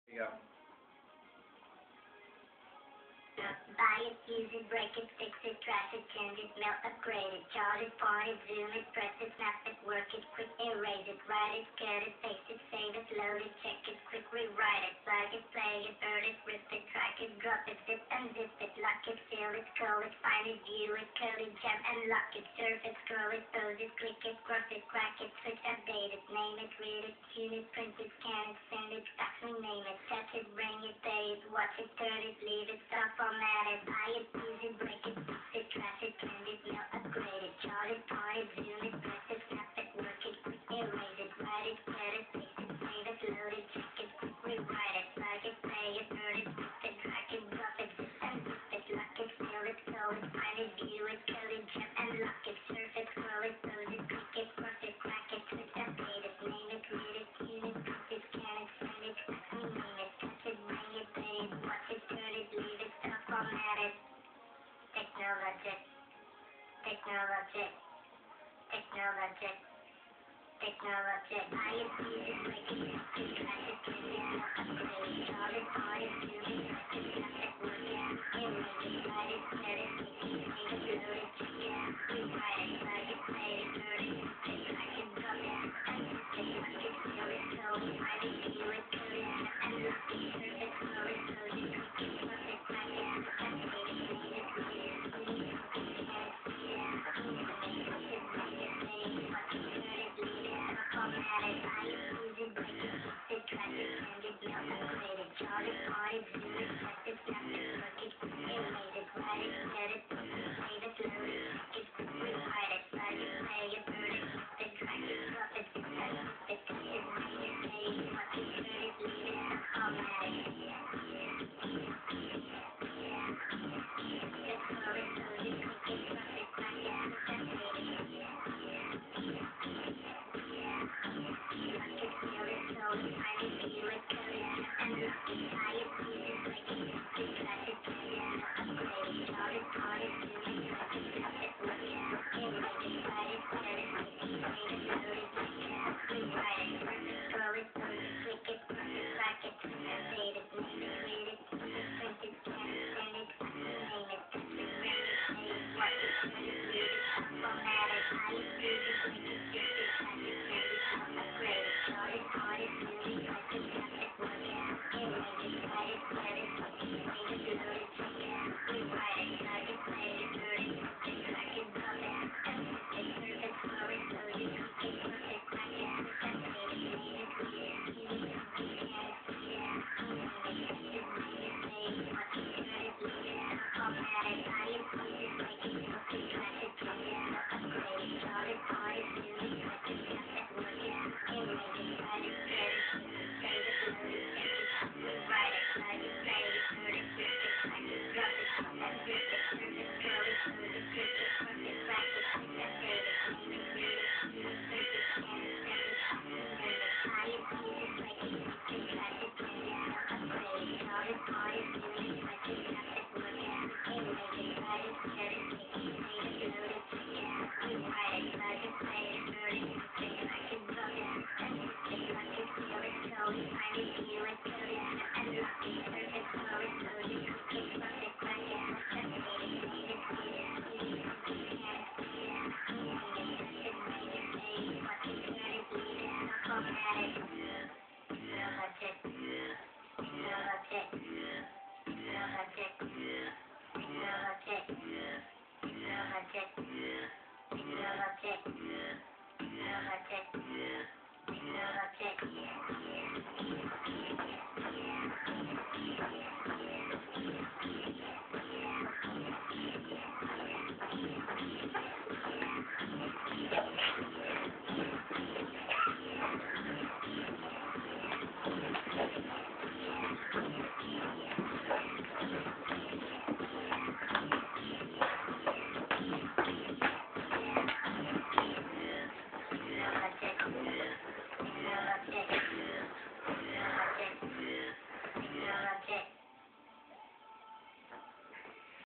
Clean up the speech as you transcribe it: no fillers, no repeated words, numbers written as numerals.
There you go. Buy it, use it, break it, fix it, trash it, change it, melt, upgrade it, charge it, point it, zoom it, press it, snap it, work it, quick erase it, write it, cut it, paste it, save it, load it, check it, quick rewrite it, plug it, play it, burn it, rip it, drag it, drop it, zip and zip it, lock it, fill it, call it, find it, view it, code it, jump and lock it, surf it, scroll it, pose it, click it, cross it, crack it, switch, update it, name it, read it, tune it, print it, scan it, send it, fax me, name it, touch it, bring it, pay it, watch it, turn it, leave it, stop, format it, buy it, use it, break it, fix it, trash it, change it, mail, upgrade it, chart it, point it, zoom it, press it, snap it, work it, quick erase it, write it, cut it, paste it, save it, load it, check it, quick rewrite it, plug it, play it, burn it, rip it, drag it, drop it, zip and zip it, lock it, fill it, call it, find it, view it, code it, jump and lock it, surf it, scroll it, pose it, click it, cross it, crack it, switch, update it, name it, read it, tune it, print it, scan it, send it, fax me, name it, touch it, bring it, pay it, watch it, turn it, leave it, stop, format it. Technologic, technologic, technologic, technologic. Buy it, use it, break it, fix it, trash it, change it, melt, upgrade it, chart it, point it, zoom it, press it, snap it, work it, erase it, write it, cut it, paste it, save it, load it, check it, rewrite it, plug it, play it, burn it, rip it, drag it, drop it, unzip it, lock it, fill it, code it, find it, view it, code it, jump and lock it, surf it, scroll it, pose it, click it, cross it, crack it, switch, update it, name it, read it, tune it, print it, scan it, see it, name it, touch it, bring it, pay it, watch it, turn it, leave it, stop, format it, buy it, use it, break it, fix it, trash it, change it, mail, upgrade it, chart it, point it, zoom it, press it, snap it, work it, quick erase it, write it, cut it, paste it, save it, load it, check it, quick rewrite it, plug it, play it, burn it, rip it, drag it, drop it, zip and zip it, touch it, bring it, pay it, watch it, turn it, leave it, stop, format it. Scroll it, pose it, click it, cross it, crack it, switch, update it. Lock it, fill it, code it, find it, view it, code it, jump and lock it, buy it, use it, break it, fix it, trash it, change it, mail, upgrade it, chart it, point it, zoom it, press it, snap it, work it, quick erase it, write it, cut it, paste it, save it, load it, check it, quick rewrite it, surf it, scroll it, pose it, click it, cross it, crack it, switch, update it, name it, read it, tune it, print it, scan it, send it, fax it, name it, touch it, bring it, pay it, watch it, turn it, leave it, stop, format it, buy it, use it, break it, fix it, trash it, change it, mail, upgrade it, chart it, point it, zoom it, press it, snap it, work it, quick erase it, write it, cut it, paste it, save it, load it, check it, quick rewrite it, plug it, play it, burn it, rip it, drag it, drop it, unzip it, surf it, scroll it, pose it, click it, cross it, crack it, switch, update it, name it, read it, tune it, print it, scan it, see it, name it, touch it, bring it, pay it, watch it, turn it, leave it, stop, format it, buy it, use it, break it, fix it, trash it, change it, mail, upgrade it, chart it, point it, zoom it, press it, snap it, work it, quick erase it, write it, cut it, paste it, save it, load it, check it, quick rewrite it, plug it, play it, burn it, rip it, crack it, drop it, unzip it, surf it, scroll it, pose it, click it, cross it, crack it, switch, update it, name it, read it, tune it, print it, scan it, send it, fax me, name it, buy it, use it, break it, fix it, trash it, change it, mail, upgrade it, chart it, point it, zoom it, press it, snap it, work it, quick erase it, write it, cut it, paste it, save it, load it, check it, quick rewrite it, plug it, play it, burn it, rip it, crack it, drop it, zip and zip it, lock it, fill it, code it, find it, view it, code it, jump and lock it, surf it, scroll it, pose it, click it, cross it, crack it, switch, update it, name it, read it, tune it, print it, scan it, see it, fax me, name it, touch it, bring it, pay it, watch it, turn it, leave it, stop, format it. Technologic, technologic, technologic, technologic, technologic, technologic.